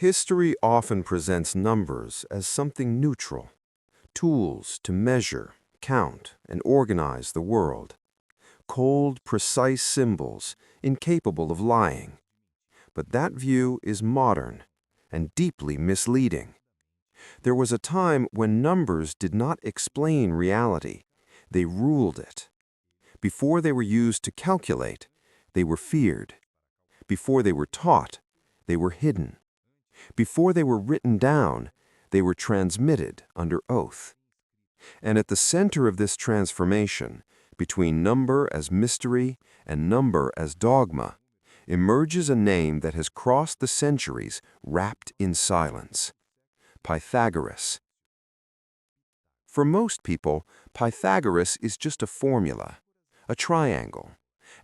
History often presents numbers as something neutral, tools to measure, count, and organize the world. Cold, precise symbols, incapable of lying. But that view is modern and deeply misleading. There was a time when numbers did not explain reality, they ruled it. Before they were used to calculate, they were feared. Before they were taught, they were hidden. Before they were written down, they were transmitted under oath. And at the center of this transformation, between number as mystery and number as dogma, emerges a name that has crossed the centuries wrapped in silence: Pythagoras. For most people, Pythagoras is just a formula, a triangle,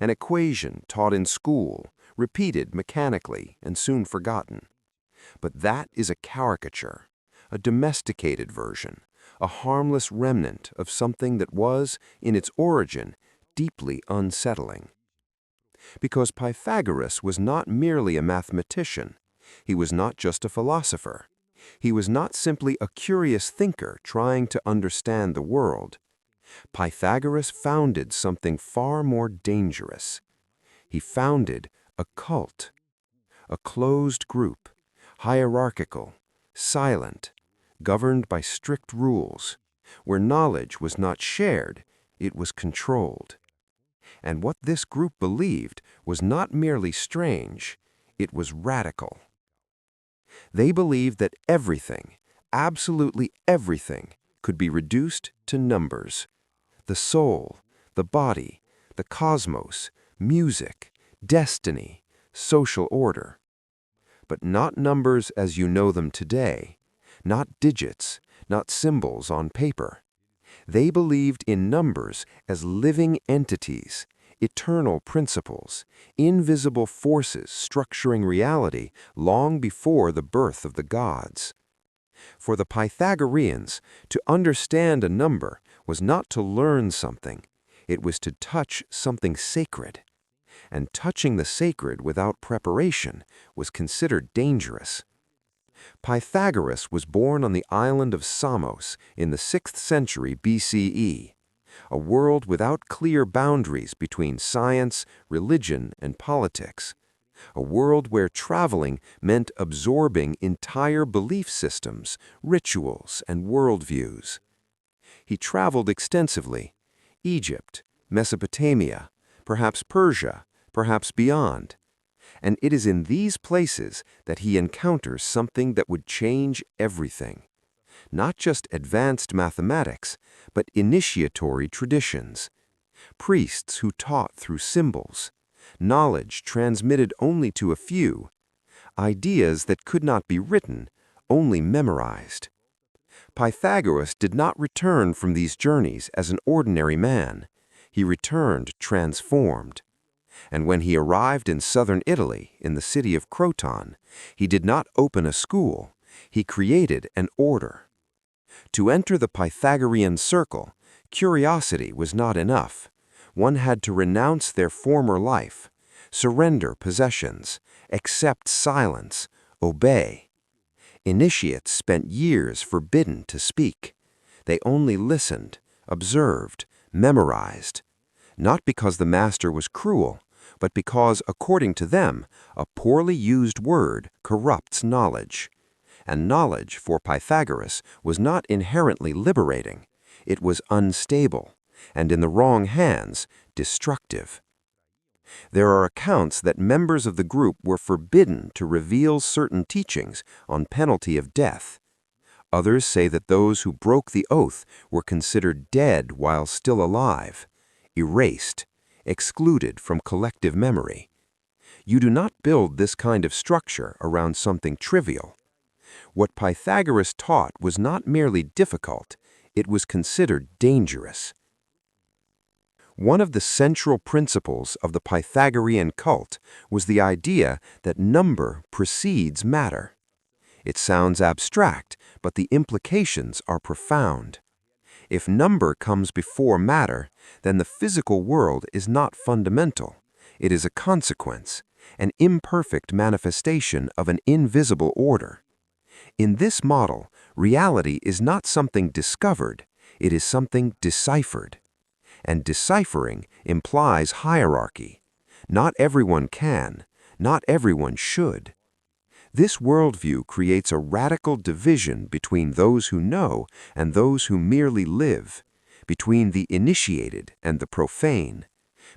an equation taught in school, repeated mechanically and soon forgotten. But that is a caricature, a domesticated version, a harmless remnant of something that was, in its origin, deeply unsettling. Because Pythagoras was not merely a mathematician, he was not just a philosopher, he was not simply a curious thinker trying to understand the world. Pythagoras founded something far more dangerous. He founded a cult, a closed group, hierarchical, silent, governed by strict rules, where knowledge was not shared, it was controlled. And what this group believed was not merely strange, it was radical. They believed that everything, absolutely everything, could be reduced to numbers. The soul, the body, the cosmos, music, destiny, social order. But not numbers as you know them today, not digits, not symbols on paper. They believed in numbers as living entities, eternal principles, invisible forces structuring reality long before the birth of the gods. For the Pythagoreans, to understand a number was not to learn something, it was to touch something sacred. And touching the sacred without preparation was considered dangerous. Pythagoras was born on the island of Samos in the 6th century BCE, a world without clear boundaries between science, religion, and politics, a world where traveling meant absorbing entire belief systems, rituals, and worldviews. He traveled extensively: Egypt, Mesopotamia, perhaps Persia, perhaps beyond. And it is in these places that he encounters something that would change everything. Not just advanced mathematics, but initiatory traditions. Priests who taught through symbols. Knowledge transmitted only to a few. Ideas that could not be written, only memorized. Pythagoras did not return from these journeys as an ordinary man. He returned transformed. And when he arrived in southern Italy, in the city of Croton, he did not open a school, he created an order. To enter the Pythagorean circle, curiosity was not enough. One had to renounce their former life, surrender possessions, accept silence, obey. Initiates spent years forbidden to speak. They only listened, observed, memorized. Not because the master was cruel, but because, according to them, a poorly used word corrupts knowledge. And knowledge, for Pythagoras, was not inherently liberating. It was unstable, and in the wrong hands, destructive. There are accounts that members of the group were forbidden to reveal certain teachings on penalty of death. Others say that those who broke the oath were considered dead while still alive, erased, excluded from collective memory. You do not build this kind of structure around something trivial. What Pythagoras taught was not merely difficult, it was considered dangerous. One of the central principles of the Pythagorean cult was the idea that number precedes matter. It sounds abstract, but the implications are profound. If number comes before matter, then the physical world is not fundamental. It is a consequence, an imperfect manifestation of an invisible order. In this model, reality is not something discovered, it is something deciphered. And deciphering implies hierarchy. Not everyone can, not everyone should. This worldview creates a radical division between those who know and those who merely live, between the initiated and the profane,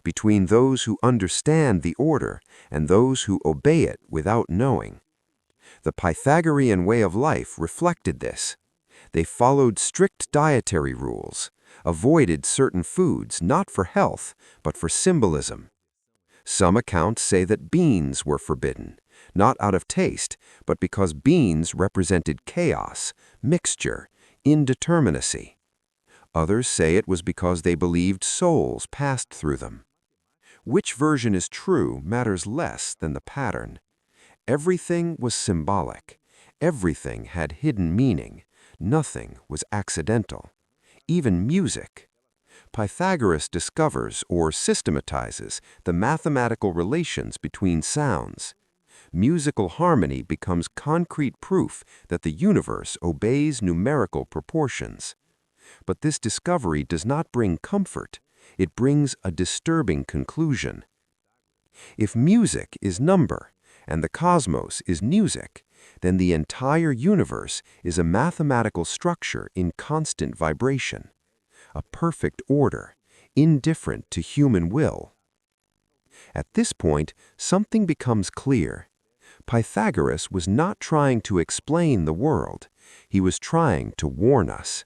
between those who understand the order and those who obey it without knowing. The Pythagorean way of life reflected this. They followed strict dietary rules, avoided certain foods not for health, but for symbolism. Some accounts say that beans were forbidden, not out of taste, but because beans represented chaos, mixture, indeterminacy. Others say it was because they believed souls passed through them. Which version is true matters less than the pattern. Everything was symbolic. Everything had hidden meaning. Nothing was accidental. Even music. Pythagoras discovers or systematizes the mathematical relations between sounds. Musical harmony becomes concrete proof that the universe obeys numerical proportions. But this discovery does not bring comfort. It brings a disturbing conclusion. If music is number, and the cosmos is music, then the entire universe is a mathematical structure in constant vibration, a perfect order, indifferent to human will. At this point, something becomes clear. Pythagoras was not trying to explain the world. He was trying to warn us.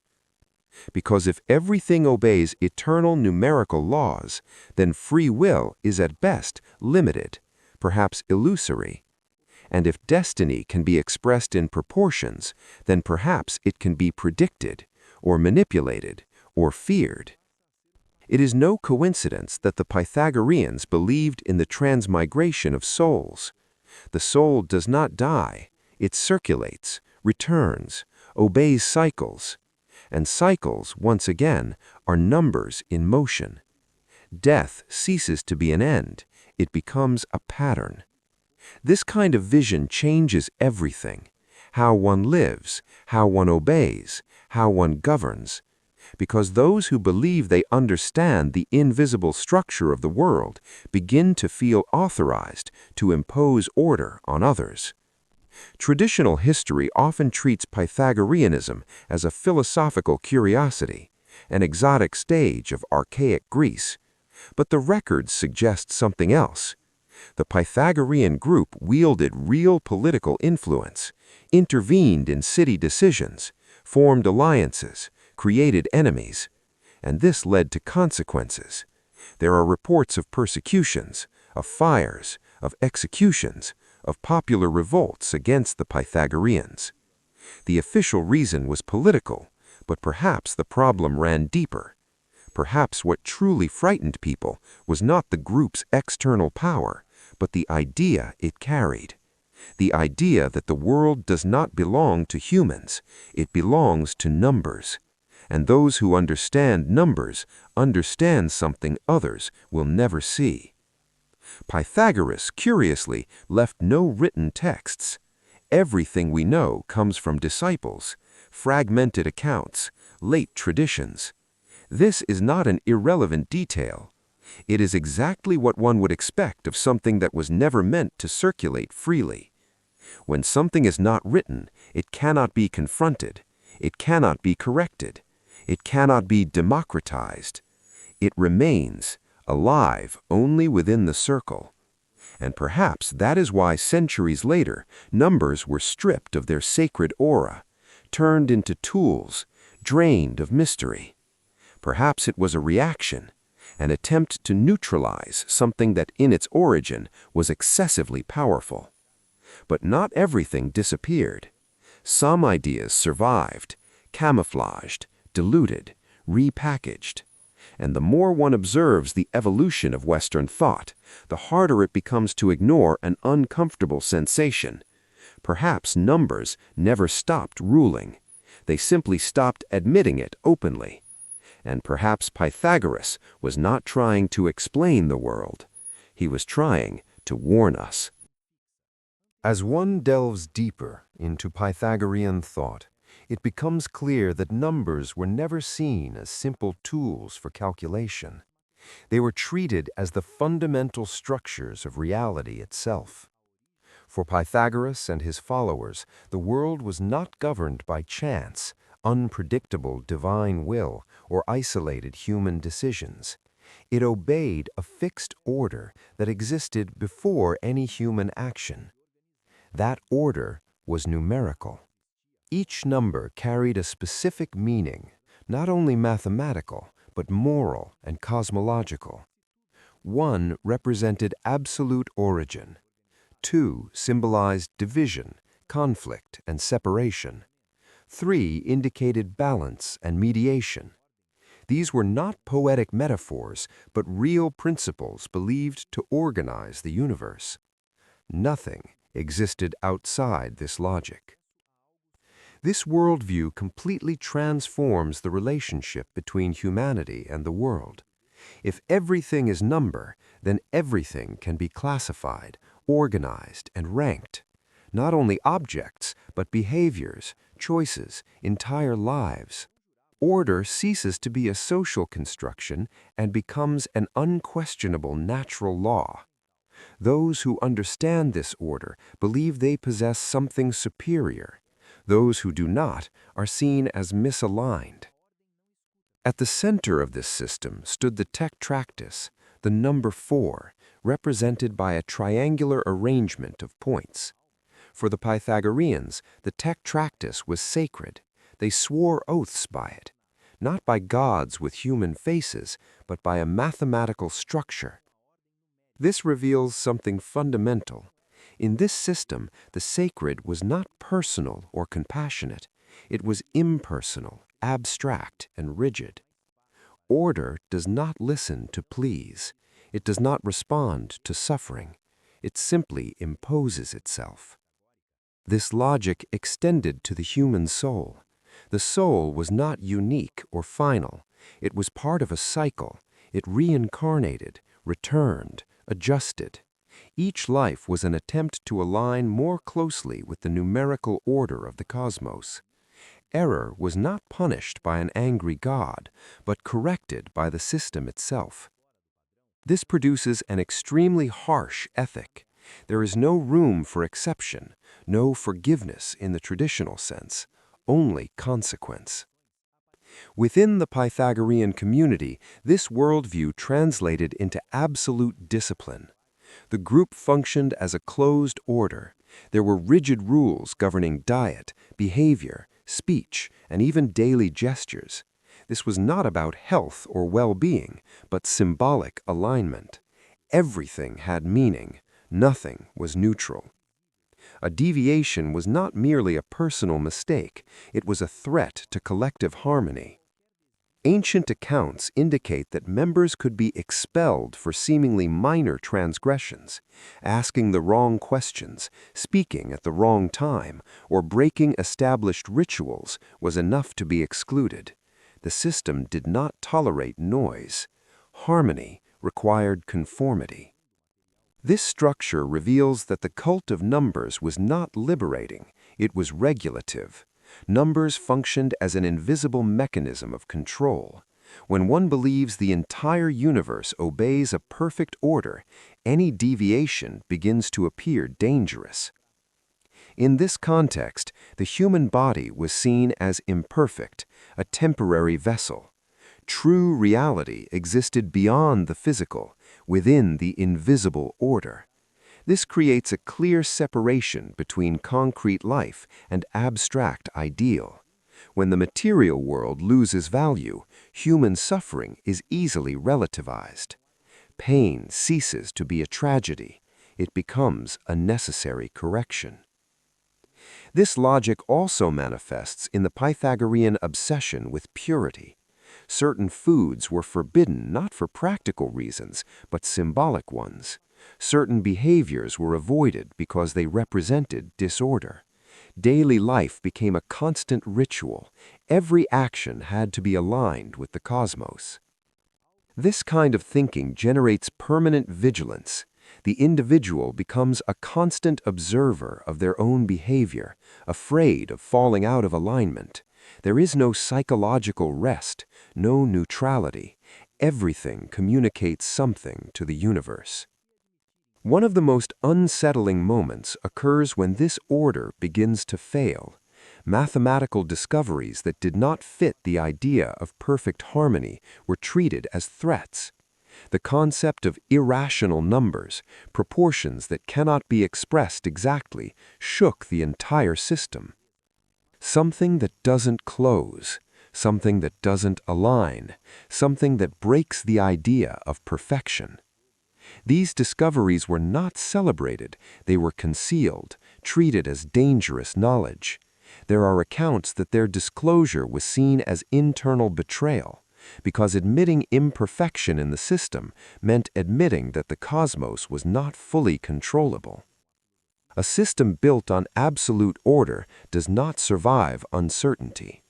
Because if everything obeys eternal numerical laws, then free will is at best limited, perhaps illusory. And if destiny can be expressed in proportions, then perhaps it can be predicted, or manipulated, or feared. It is no coincidence that the Pythagoreans believed in the transmigration of souls. The soul does not die, it circulates, returns, obeys cycles. And cycles, once again, are numbers in motion. Death ceases to be an end, it becomes a pattern. This kind of vision changes everything: how one lives, how one obeys, how one governs. Because those who believe they understand the invisible structure of the world begin to feel authorized to impose order on others. Traditional history often treats Pythagoreanism as a philosophical curiosity, an exotic stage of archaic Greece. But the records suggest something else. The Pythagorean group wielded real political influence, intervened in city decisions, formed alliances, created enemies, and this led to consequences. There are reports of persecutions, of fires, of executions, of popular revolts against the Pythagoreans. The official reason was political, but perhaps the problem ran deeper. Perhaps what truly frightened people was not the group's external power, but the idea it carried. The idea that the world does not belong to humans, it belongs to numbers. And those who understand numbers understand something others will never see. Pythagoras, curiously, left no written texts. Everything we know comes from disciples, fragmented accounts, late traditions. This is not an irrelevant detail. It is exactly what one would expect of something that was never meant to circulate freely. When something is not written, it cannot be confronted. It cannot be corrected. It cannot be democratized. It remains alive only within the circle. And perhaps that is why centuries later, numbers were stripped of their sacred aura, turned into tools, drained of mystery. Perhaps it was a reaction, an attempt to neutralize something that in its origin was excessively powerful. But not everything disappeared. Some ideas survived, camouflaged, diluted, repackaged. And the more one observes the evolution of Western thought, the harder it becomes to ignore an uncomfortable sensation. Perhaps numbers never stopped ruling. They simply stopped admitting it openly. And perhaps Pythagoras was not trying to explain the world. He was trying to warn us. As one delves deeper into Pythagorean thought, it becomes clear that numbers were never seen as simple tools for calculation. They were treated as the fundamental structures of reality itself. For Pythagoras and his followers, the world was not governed by chance, unpredictable divine will, or isolated human decisions. It obeyed a fixed order that existed before any human action. That order was numerical. Each number carried a specific meaning, not only mathematical, but moral and cosmological. 1 represented absolute origin. 2 symbolized division, conflict, and separation. 3 indicated balance and mediation. These were not poetic metaphors, but real principles believed to organize the universe. Nothing existed outside this logic. This worldview completely transforms the relationship between humanity and the world. If everything is number, then everything can be classified, organized, and ranked. Not only objects, but behaviors, choices, entire lives. Order ceases to be a social construction and becomes an unquestionable natural law. Those who understand this order believe they possess something superior. Those who do not are seen as misaligned. At the center of this system stood the tetractys, the number 4, represented by a triangular arrangement of points. For the Pythagoreans, the tetractys was sacred. They swore oaths by it, not by gods with human faces, but by a mathematical structure. This reveals something fundamental. In this system, the sacred was not personal or compassionate. It was impersonal, abstract, and rigid. Order does not listen to pleas. It does not respond to suffering. It simply imposes itself. This logic extended to the human soul. The soul was not unique or final. It was part of a cycle. It reincarnated, returned, adjusted. Each life was an attempt to align more closely with the numerical order of the cosmos. Error was not punished by an angry God, but corrected by the system itself. This produces an extremely harsh ethic. There is no room for exception, no forgiveness in the traditional sense, only consequence. Within the Pythagorean community, this worldview translated into absolute discipline. The group functioned as a closed order. There were rigid rules governing diet, behavior, speech, and even daily gestures. This was not about health or well-being, but symbolic alignment. Everything had meaning. Nothing was neutral. A deviation was not merely a personal mistake. It was a threat to collective harmony. Ancient accounts indicate that members could be expelled for seemingly minor transgressions, asking the wrong questions, speaking at the wrong time, or breaking established rituals was enough to be excluded. The system did not tolerate noise. Harmony required conformity. This structure reveals that the cult of numbers was not liberating, it was regulative. Numbers functioned as an invisible mechanism of control. When one believes the entire universe obeys a perfect order, any deviation begins to appear dangerous. In this context, the human body was seen as imperfect, a temporary vessel. True reality existed beyond the physical, within the invisible order. This creates a clear separation between concrete life and abstract ideal. When the material world loses value, human suffering is easily relativized. Pain ceases to be a tragedy. It becomes a necessary correction. This logic also manifests in the Pythagorean obsession with purity. Certain foods were forbidden not for practical reasons, but symbolic ones. Certain behaviors were avoided because they represented disorder. Daily life became a constant ritual. Every action had to be aligned with the cosmos. This kind of thinking generates permanent vigilance. The individual becomes a constant observer of their own behavior, afraid of falling out of alignment. There is no psychological rest, no neutrality. Everything communicates something to the universe. One of the most unsettling moments occurs when this order begins to fail. Mathematical discoveries that did not fit the idea of perfect harmony were treated as threats. The concept of irrational numbers, proportions that cannot be expressed exactly, shook the entire system. Something that doesn't close, something that doesn't align, something that breaks the idea of perfection. These discoveries were not celebrated, they were concealed, treated as dangerous knowledge. There are accounts that their disclosure was seen as internal betrayal, because admitting imperfection in the system meant admitting that the cosmos was not fully controllable. A system built on absolute order does not survive uncertainty.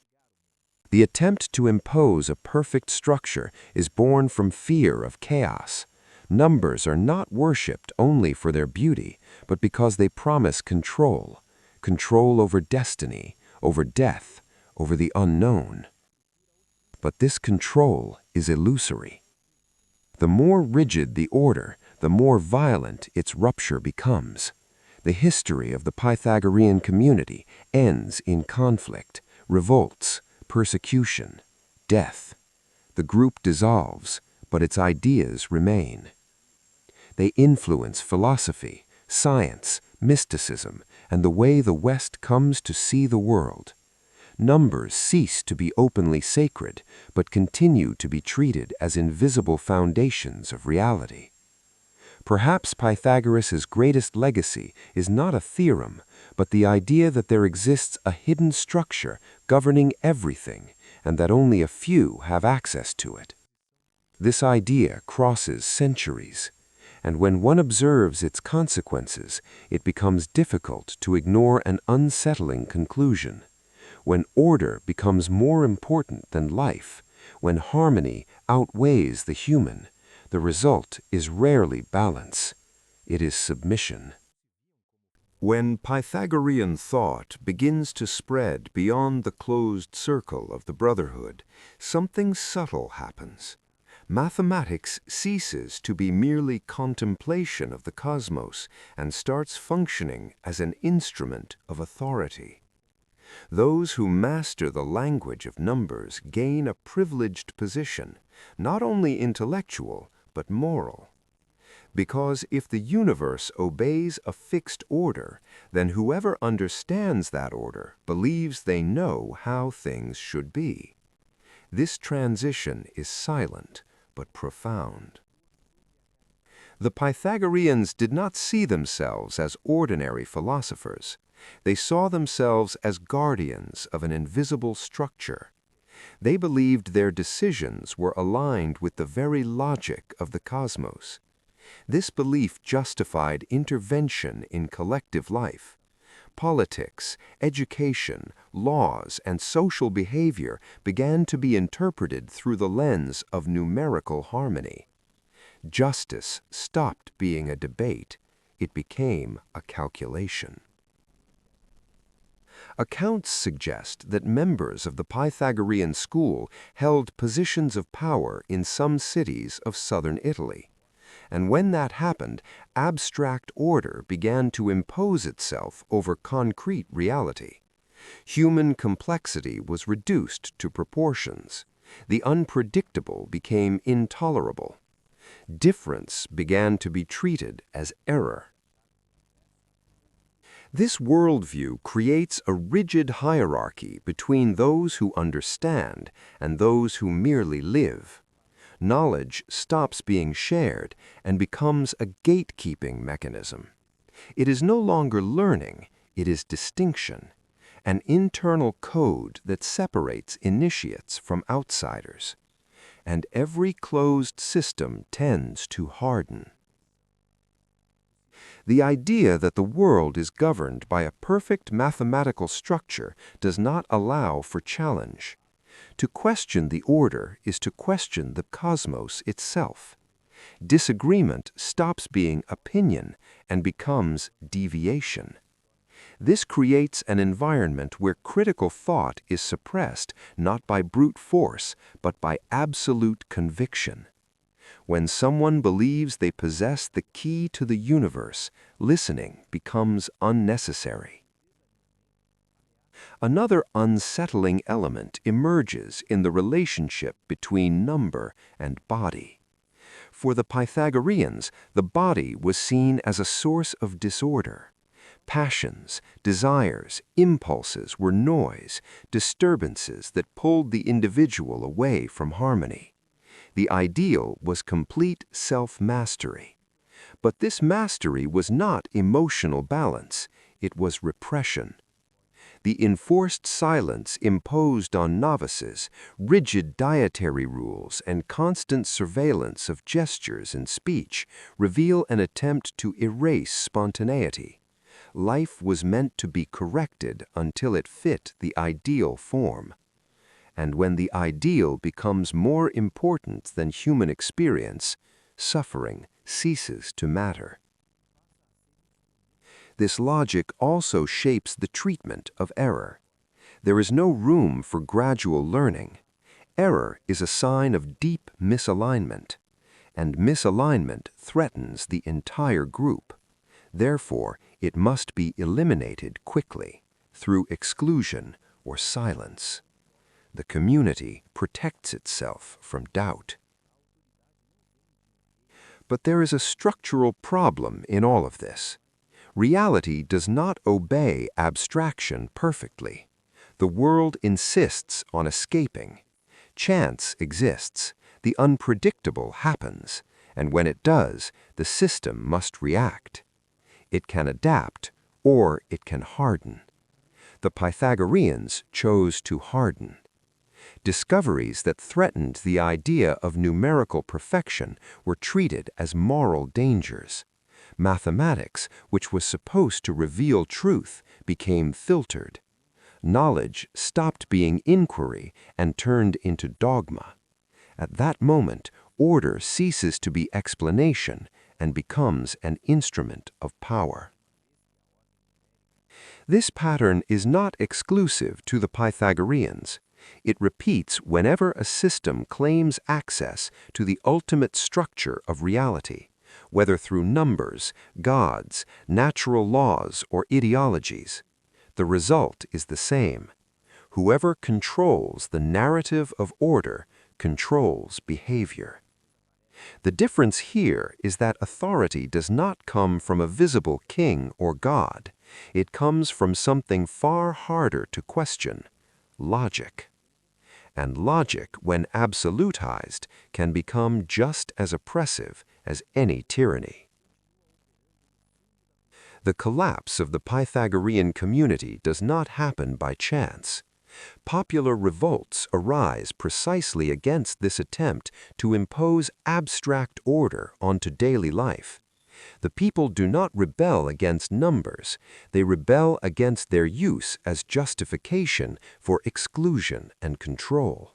The attempt to impose a perfect structure is born from fear of chaos. Numbers are not worshipped only for their beauty, but because they promise control. Control over destiny, over death, over the unknown. But this control is illusory. The more rigid the order, the more violent its rupture becomes. The history of the Pythagorean community ends in conflict, revolts, persecution, death. The group dissolves, but its ideas remain. They influence philosophy, science, mysticism, and the way the West comes to see the world. Numbers cease to be openly sacred, but continue to be treated as invisible foundations of reality. Perhaps Pythagoras' greatest legacy is not a theorem, but the idea that there exists a hidden structure governing everything, and that only a few have access to it. This idea crosses centuries, and when one observes its consequences, it becomes difficult to ignore an unsettling conclusion. When order becomes more important than life, when harmony outweighs the human, the result is rarely balance. It is submission. When Pythagorean thought begins to spread beyond the closed circle of the brotherhood, something subtle happens. Mathematics ceases to be merely contemplation of the cosmos and starts functioning as an instrument of authority. Those who master the language of numbers gain a privileged position, not only intellectual, but moral. Because if the universe obeys a fixed order, then whoever understands that order believes they know how things should be. This transition is silent, but profound. The Pythagoreans did not see themselves as ordinary philosophers. They saw themselves as guardians of an invisible structure. They believed their decisions were aligned with the very logic of the cosmos. This belief justified intervention in collective life. Politics, education, laws, and social behavior began to be interpreted through the lens of numerical harmony. Justice stopped being a debate. It became a calculation. Accounts suggest that members of the Pythagorean school held positions of power in some cities of southern Italy. And when that happened, abstract order began to impose itself over concrete reality. Human complexity was reduced to proportions. The unpredictable became intolerable. Difference began to be treated as error. This worldview creates a rigid hierarchy between those who understand and those who merely live. Knowledge stops being shared and becomes a gatekeeping mechanism. It is no longer learning, it is distinction, an internal code that separates initiates from outsiders. And every closed system tends to harden. The idea that the world is governed by a perfect mathematical structure does not allow for challenge. To question the order is to question the cosmos itself. Disagreement stops being opinion and becomes deviation. This creates an environment where critical thought is suppressed not by brute force, but by absolute conviction. When someone believes they possess the key to the universe, listening becomes unnecessary. Another unsettling element emerges in the relationship between number and body. For the Pythagoreans, the body was seen as a source of disorder. Passions, desires, impulses were noise, disturbances that pulled the individual away from harmony. The ideal was complete self-mastery. But this mastery was not emotional balance, it was repression. The enforced silence imposed on novices, rigid dietary rules, and constant surveillance of gestures and speech reveal an attempt to erase spontaneity. Life was meant to be corrected until it fit the ideal form. And when the ideal becomes more important than human experience, suffering ceases to matter. This logic also shapes the treatment of error. There is no room for gradual learning. Error is a sign of deep misalignment, and misalignment threatens the entire group. Therefore, it must be eliminated quickly, through exclusion or silence. The community protects itself from doubt. But there is a structural problem in all of this. Reality does not obey abstraction perfectly. The world insists on escaping. Chance exists. The unpredictable happens. And when it does, the system must react. It can adapt, or it can harden. The Pythagoreans chose to harden. Discoveries that threatened the idea of numerical perfection were treated as moral dangers. Mathematics, which was supposed to reveal truth, became filtered. Knowledge stopped being inquiry and turned into dogma. At that moment, order ceases to be explanation and becomes an instrument of power. This pattern is not exclusive to the Pythagoreans. It repeats whenever a system claims access to the ultimate structure of reality, whether through numbers, gods, natural laws, or ideologies. The result is the same. Whoever controls the narrative of order controls behavior. The difference here is that authority does not come from a visible king or god. It comes from something far harder to question: logic. And logic, when absolutized, can become just as oppressive as any tyranny. The collapse of the Pythagorean community does not happen by chance. Popular revolts arise precisely against this attempt to impose abstract order onto daily life. The people do not rebel against numbers, they rebel against their use as justification for exclusion and control.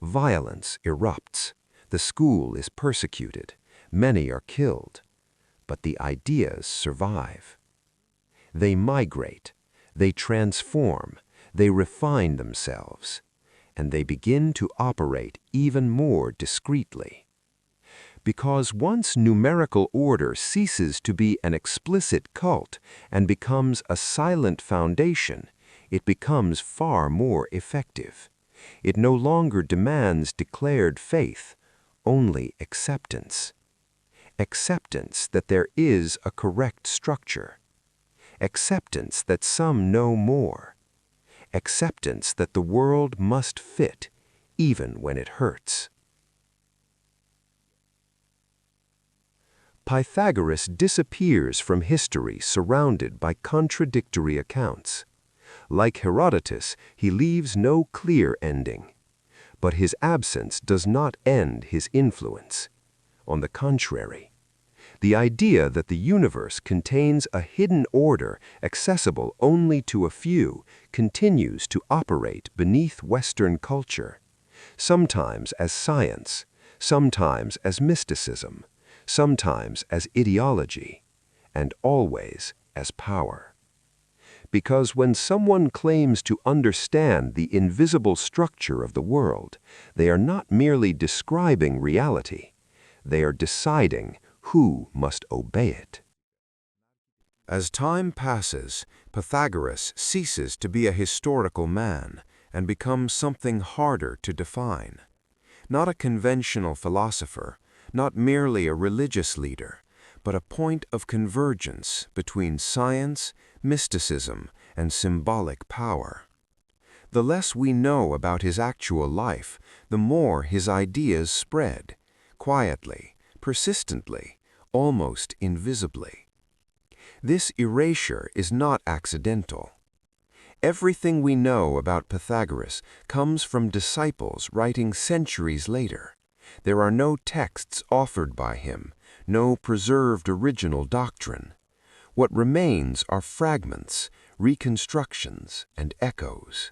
Violence erupts, the school is persecuted, many are killed, but the ideas survive. They migrate, they transform, they refine themselves, and they begin to operate even more discreetly. Because once numerical order ceases to be an explicit cult and becomes a silent foundation, it becomes far more effective. It no longer demands declared faith, only acceptance. Acceptance that there is a correct structure. Acceptance that some know more. Acceptance that the world must fit, even when it hurts. Pythagoras disappears from history surrounded by contradictory accounts. Like Herodotus, he leaves no clear ending. But his absence does not end his influence. On the contrary, the idea that the universe contains a hidden order accessible only to a few continues to operate beneath Western culture, sometimes as science, sometimes as mysticism, sometimes as ideology, and always as power. Because when someone claims to understand the invisible structure of the world, they are not merely describing reality, they are deciding who must obey it. As time passes, Pythagoras ceases to be a historical man and becomes something harder to define. Not a conventional philosopher, not merely a religious leader, but a point of convergence between science, mysticism, and symbolic power. The less we know about his actual life, the more his ideas spread, quietly, persistently, almost invisibly. This erasure is not accidental. Everything we know about Pythagoras comes from disciples writing centuries later. There are no texts offered by him, no preserved original doctrine. What remains are fragments, reconstructions, and echoes.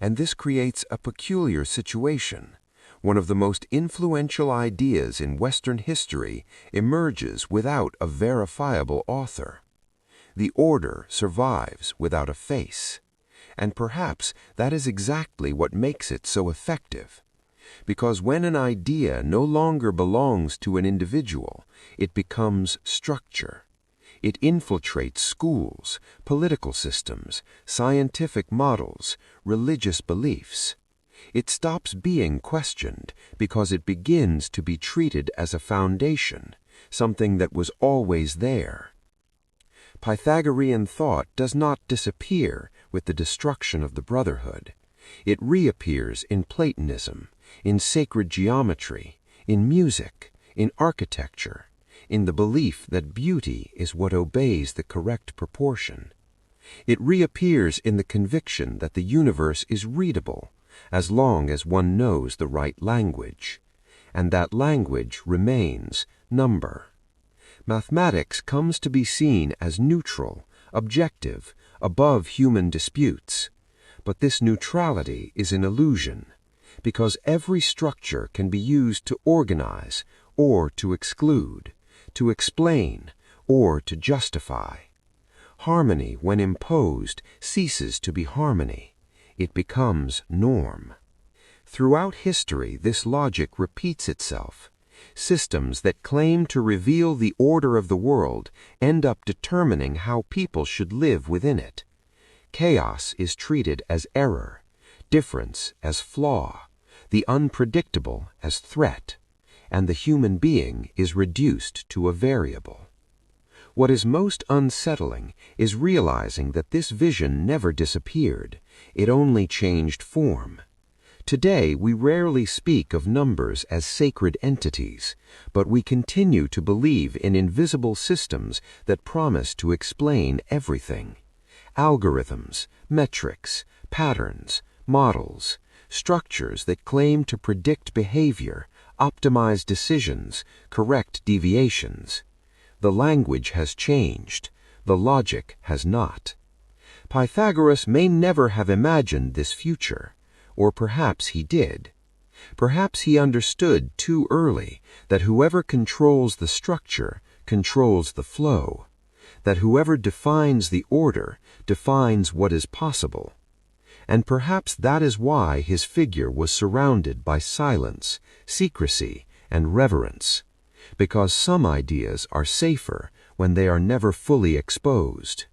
And this creates a peculiar situation. One of the most influential ideas in Western history emerges without a verifiable author. The order survives without a face. And perhaps that is exactly what makes it so effective. Because when an idea no longer belongs to an individual, it becomes structure. It infiltrates schools, political systems, scientific models, religious beliefs. It stops being questioned because it begins to be treated as a foundation, something that was always there. Pythagorean thought does not disappear with the destruction of the Brotherhood. It reappears in Platonism, in sacred geometry, in music, in architecture, in the belief that beauty is what obeys the correct proportion. It reappears in the conviction that the universe is readable, as long as one knows the right language. And that language remains number. Mathematics comes to be seen as neutral, objective, above human disputes. But this neutrality is an illusion, because every structure can be used to organize or to exclude, to explain or to justify. Harmony, when imposed, ceases to be harmony. It becomes norm. Throughout history, this logic repeats itself. Systems that claim to reveal the order of the world end up determining how people should live within it. Chaos is treated as error, difference as flaw, the unpredictable as threat, and the human being is reduced to a variable. What is most unsettling is realizing that this vision never disappeared, it only changed form. Today, we rarely speak of numbers as sacred entities, but we continue to believe in invisible systems that promise to explain everything. Algorithms, metrics, patterns, models, structures that claim to predict behavior, optimize decisions, correct deviations. The language has changed, the logic has not. Pythagoras may never have imagined this future. Or perhaps he did. Perhaps he understood too early that whoever controls the structure controls the flow, that whoever defines the order defines what is possible. And perhaps that is why his figure was surrounded by silence, secrecy, and reverence, because some ideas are safer when they are never fully exposed.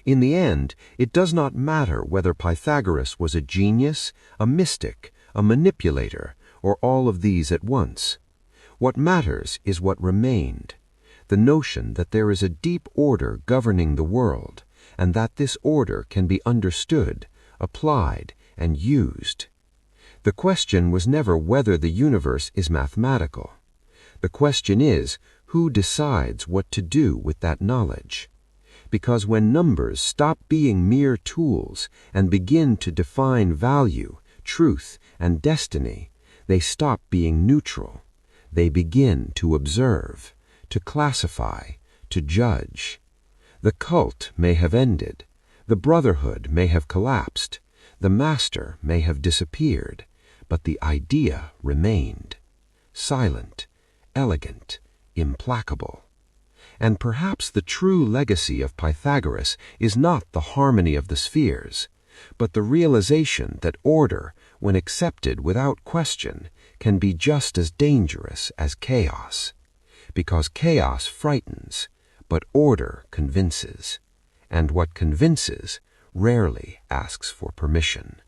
In the end, it does not matter whether Pythagoras was a genius, a mystic, a manipulator, or all of these at once. What matters is what remained, the notion that there is a deep order governing the world, and that this order can be understood, applied, and used. The question was never whether the universe is mathematical. The question is, who decides what to do with that knowledge? Because when numbers stop being mere tools and begin to define value, truth, and destiny, they stop being neutral. They begin to observe, to classify, to judge. The cult may have ended, the brotherhood may have collapsed, the master may have disappeared, but the idea remained. silent, elegant, implacable. And perhaps the true legacy of Pythagoras is not the harmony of the spheres, but the realization that order, when accepted without question, can be just as dangerous as chaos. Because chaos frightens, but order convinces. And what convinces rarely asks for permission.